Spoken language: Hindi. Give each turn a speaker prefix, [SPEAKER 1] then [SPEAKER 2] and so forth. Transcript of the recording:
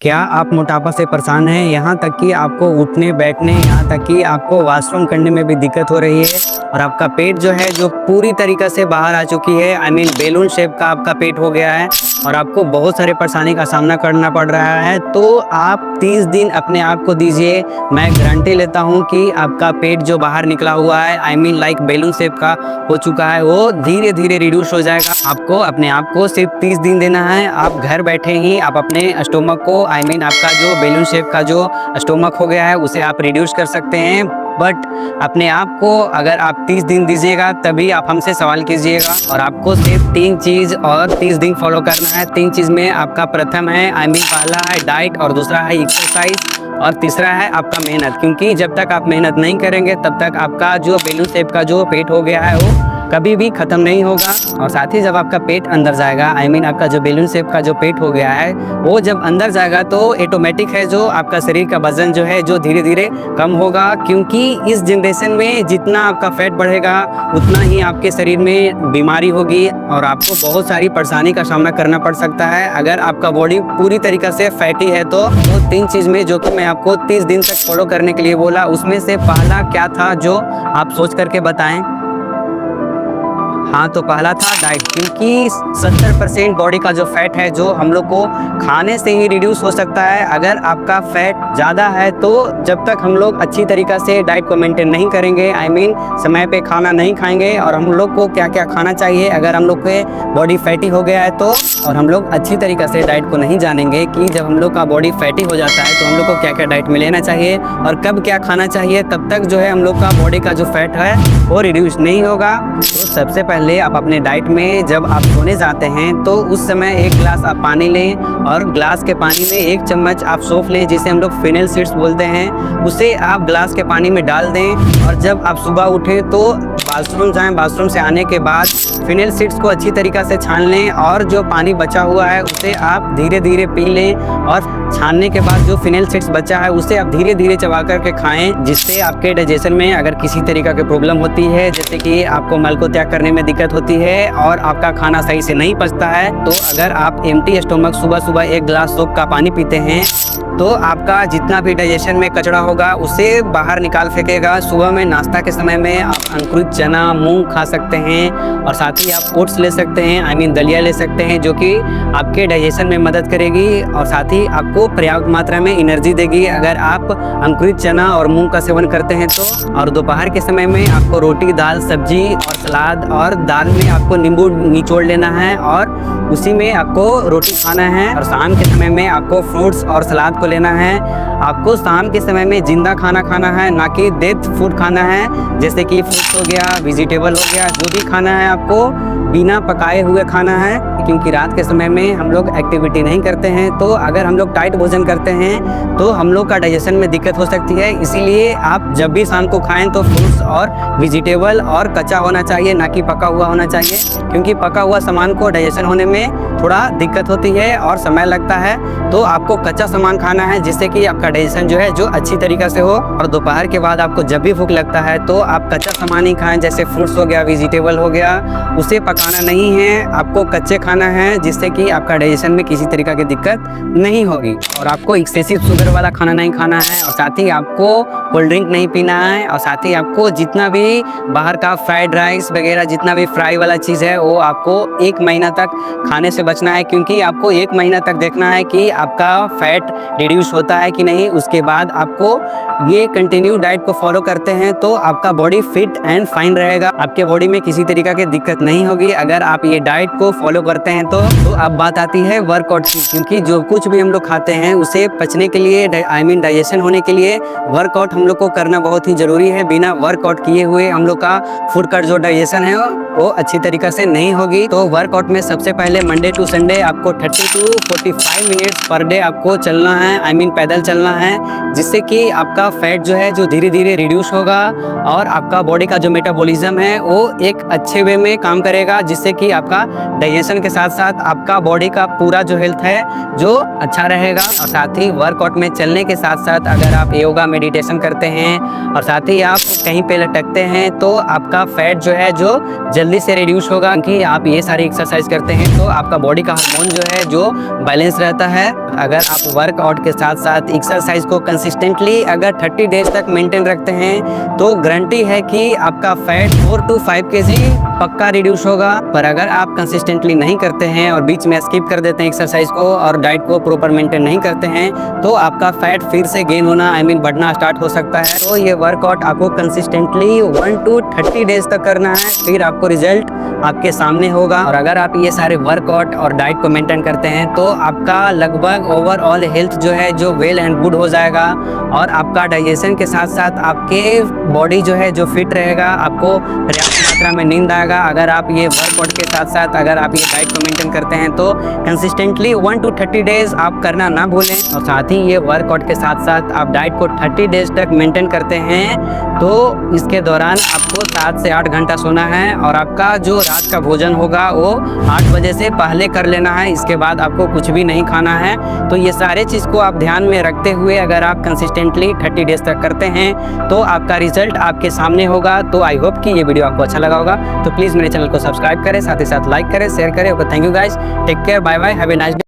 [SPEAKER 1] क्या आप मोटापा से परेशान हैं? यहाँ तक कि आपको उठने बैठने, यहाँ तक कि आपको वॉशरूम करने में भी दिक्कत हो रही है और आपका पेट जो है जो पूरी तरीक़े से बाहर आ चुकी है। आई मीन बैलून शेप का आपका पेट हो गया है और आपको बहुत सारे परेशानी का सामना करना पड़ रहा है। तो आप 30 दिन अपने आप को दीजिए। मैं गारंटी लेता हूँ कि आपका पेट जो बाहर निकला हुआ है, I mean like balloon shape का हो चुका है, वो धीरे धीरे रिड्यूस हो जाएगा। आपको अपने आप को सिर्फ 30 दिन देना है। आप घर बैठे ही आप अपने स्टोमक को, आई मीन आपका जो बैलून शेप का जो स्टोमक हो गया है उसे आप रिड्यूस कर सकते हैं। बट अपने आप को अगर आप 30 दिन दीजिएगा तभी आप हमसे सवाल कीजिएगा। और आपको सिर्फ 3 चीज़ और 30 दिन फॉलो करना है। 3 चीज़ में आपका प्रथम है, आई मीन पहला है डाइट, और दूसरा है एक्सरसाइज, और तीसरा है आपका मेहनत। क्योंकि जब तक आप मेहनत नहीं करेंगे तब तक आपका जो बैलून शेप का जो पेट हो गया है वो कभी भी ख़त्म नहीं होगा। और साथ ही जब आपका पेट अंदर जाएगा, आई मीन आपका जो बैलून शेप का जो पेट हो गया है वो जब अंदर जाएगा तो ऑटोमेटिक है जो आपका शरीर का वजन जो है जो धीरे धीरे कम होगा। क्योंकि इस जनरेशन में जितना आपका फैट बढ़ेगा उतना ही आपके शरीर में बीमारी होगी और आपको बहुत सारी परेशानी का सामना करना पड़ सकता है। अगर आपका बॉडी पूरी तरीक़े से फैटी है तो 3 चीज़ में जो कि मैं आपको 30 दिन तक फॉलो करने के लिए बोला, उसमें से पहला क्या था जो आप सोच करके बताएं? हाँ, तो पहला था डाइट। क्योंकि 70% बॉडी का जो फैट है जो हम लोग को खाने से ही रिड्यूस हो सकता है। अगर आपका फैट ज़्यादा है तो जब तक हम लोग अच्छी तरीक़ा से डाइट को मेंटेन नहीं करेंगे, आई मीन समय पे खाना नहीं खाएंगे, और हम लोग को क्या क्या खाना चाहिए अगर हम लोग के बॉडी फैटी हो गया है तो, और हम लोग अच्छी तरीक़ा से डाइट को नहीं जानेंगे कि जब हम लोग का बॉडी फैटी हो जाता है तो हम लोग को क्या क्या डाइट में लेना चाहिए और कब क्या खाना चाहिए, तब तक जो है हम लोग का बॉडी का जो फैट है वो रिड्यूस नहीं होगा। तो सबसे पहले आप अपने डाइट में जब आप सोने जाते हैं तो उस समय 1 गिलास आप पानी लें और ग्लास के पानी में 1 चम्मच आप सौंफ लें, जिसे हम लोग फिनेल सीड्स बोलते हैं, उसे आप ग्लास के पानी में डाल दें। और जब आप सुबह उठें तो बाथरूम जाएं, बाथरूम से आने के बाद फिनेल सीड्स को अच्छी तरीक़ा से छान लें और जो पानी बचा हुआ है उसे आप धीरे धीरे पी लें। और छानने के बाद जो फिनेल सीड्स बचा है उसे आप धीरे धीरे चबा करके खाएं, जिससे आपके डाइजेशन में अगर किसी तरीक़ा की प्रॉब्लम होती है, जैसे कि आपको मल को त्याग करने में दिक्कत होती है और आपका खाना सही से नहीं पचता है, तो अगर आप एम्प्टी स्टोमक सुबह सुबह 1 गिलास सूप का पानी पीते हैं तो आपका जितना भी डाइजेशन में कचरा होगा उसे बाहर निकाल फेंकेगा। सुबह में नाश्ता के समय में आप अंकुरित चना, मूंग खा सकते हैं और साथ ही आप ओट्स ले सकते हैं, आई मीन दलिया ले सकते हैं, जो कि आपके डाइजेशन में मदद करेगी और साथ ही आपको पर्याप्त मात्रा में एनर्जी देगी अगर आप अंकुरित चना और मूंग का सेवन करते हैं तो। और दोपहर के समय में आपको रोटी, दाल, सब्जी और सलाद, और दाल में आपको नींबू निचोड़ लेना है और उसी में आपको रोटी खाना है। और शाम के समय में आपको फ्रूट्स और सलाद को लेना है। आपको शाम के समय में जिंदा खाना खाना है, ना कि डेथ फूड खाना है, जैसे कि फ्रूट्स हो गया, वेजिटेबल हो गया, जो भी खाना है आपको बिना पकाए हुए खाना है। क्योंकि रात के समय में हम लोग एक्टिविटी नहीं करते हैं, तो अगर हम लोग टाइट भोजन करते हैं तो हम लोग का डाइजेशन में दिक्कत हो सकती है। इसीलिए आप जब भी शाम को खाएं तो फ्रूट्स और वेजिटेबल और कच्चा होना चाहिए, ना कि पका हुआ होना चाहिए। क्योंकि पका हुआ सामान को डाइजेशन होने में थोड़ा दिक्कत होती है और समय लगता है, तो आपको कच्चा सामान खाना है जिससे कि आपका डाइजेशन जो है जो अच्छी तरीक़े से हो। और दोपहर के बाद आपको जब भी भूख लगता है तो आप कच्चा सामान ही खाएं, जैसे फ्रूट्स हो गया, वेजिटेबल हो गया, उसे पकाना नहीं है, आपको कच्चे खाना है, जिससे कि आपका डाइजेशन में किसी तरीक़ा की दिक्कत नहीं होगी। और आपको एक्सेसिव शुगर वाला खाना नहीं खाना है, और साथ ही आपको कोल्ड ड्रिंक नहीं पीना है, और साथ ही आपको जितना भी बाहर का फ्राइड राइस वगैरह जितना भी फ्राई वाला चीज़ है वो आपको 1 महीना तक खाने से बचना है। क्योंकि आपको 1 महीना तक देखना है कि आपका फैट रिड्यूस होता है कि नहीं। उसके बाद आपको ये कंटिन्यू डाइट को फॉलो करते हैं तो आपका बॉडी फिट एंड फाइन रहेगा, आपके बॉडी में किसी तरीक़ा की दिक्कत नहीं होगी अगर आप ये डाइट को फॉलो करते हैं तो। अब बात आती है वर्कआउट की। क्योंकि जो कुछ भी हम लोग खाते हैं उसे पचने के लिए, आई मीन डाइजेशन होने के लिए वर्कआउट हम लोग को करना बहुत ही ज़रूरी है। बिना वर्कआउट किए हुए हम लोग का फूड का जो डाइजेशन है वो अच्छी तरीक़ा से नहीं होगी। तो वर्कआउट में सबसे पहले मंडे टू संडे आपको 30 to 45 मिनट्स पर डे आपको चलना है, आई मीन पैदल चलना है, जिससे कि आपका फैट जो है जो धीरे धीरे रिड्यूस होगा और आपका बॉडी का जो मेटाबॉलिज्म है वो एक अच्छे वे में काम करेगा, जिससे कि आपका डाइजेशन के साथ साथ आपका बॉडी का पूरा जो हेल्थ है जो अच्छा रहेगा। और साथ ही वर्कआउट में चलने के साथ साथ अगर आप योगा, मेडिटेशन करते हैं और साथ ही आप कहीं पे लटकते हैं तो आपका फैट जो है जो जल्दी से रिड्यूस होगा। क्योंकि आप ये सारी एक्सरसाइज करते हैं तो आपका बॉडी का हार्मोन जो है जो बैलेंस रहता है। अगर आप वर्कआउट के साथ साथ एक्सरसाइज को कंसिस्टेंटली अगर 30 डेज तक मेंटेन रखते हैं तो गारंटी है कि आपका फैट 4 to 5 kg पक्का रिड्यूस होगा। पर अगर आप कंसिस्टेंटली नहीं करते हैं और बीच में स्किप कर देते हैं एक्सरसाइज को और डाइट को प्रॉपर मेंटेन नहीं करते हैं तो आपका फैट फिर से गेन होना बढ़ना स्टार्ट हो सकता है। तो ये वर्कआउट आपको कंसिस्टेंटली 1 to 30 डेज तक करना है, फिर आपको रिजल्ट आपके सामने होगा। और अगर आप ये सारे वर्कआउट और डाइट को मेंटेन करते हैं तो आपका लगभग ओवरऑल हेल्थ जो है जो वेल एंड गुड हो जाएगा और आपका डाइजेशन के साथ साथ आपके बॉडी जो है जो फिट रहेगा, आपको पर्याप्त मात्रा में नींद आएगा। अगर आप ये वर्कआउट के साथ साथ अगर आप ये डाइट को मेंटेन करते हैं तो कंसिस्टेंटली 1 to 30 डेज आप करना ना भूलें। और साथ ही ये वर्कआउट के साथ साथ आप डाइट को 30 डेज तक मेंटेन करते हैं तो इसके दौरान आपको 7 से 8 घंटा सोना है और आपका जो रात का भोजन होगा वो 8 बजे से पहले कर लेना है। इसके बाद आपको कुछ भी नहीं खाना है। तो ये सारे चीज़ को आप ध्यान में रखते हुए अगर आप कंसिस्टेंटली 30 डेज तक करते हैं तो आपका रिजल्ट आपके सामने होगा। तो आई होप कि ये वीडियो आपको अच्छा लगा होगा। तो प्लीज़ मेरे चैनल को सब्सक्राइब करें, साथ ही साथ लाइक करें, शेयर करें। Okay, thank you guys, take care, bye bye, have a nice day.